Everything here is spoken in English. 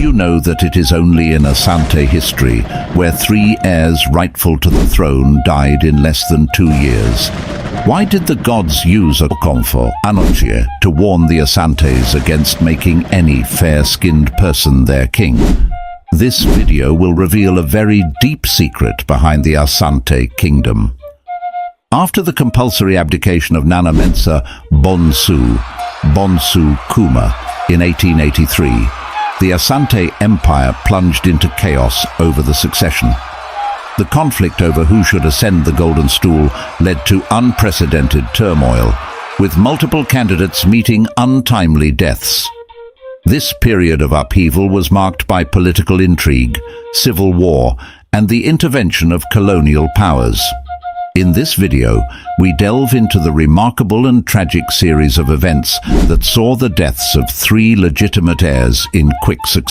you know that it is only in Asante history where 3 heirs rightful to the throne died in less than 2 years? Why did the gods use Okomfo, Anokye, to warn the Asantes against making any fair-skinned person their king? This video will reveal a very deep secret behind the Asante kingdom. After the compulsory abdication of Nana Mensa Bonsu Kuma in 1883, the Asante Empire plunged into chaos over the succession. The conflict over who should ascend the Golden Stool led to unprecedented turmoil, with multiple candidates meeting untimely deaths. This period of upheaval was marked by political intrigue, civil war, and the intervention of colonial powers. In this video, we delve into the remarkable and tragic series of events that saw the deaths of 3 legitimate heirs in quick succession.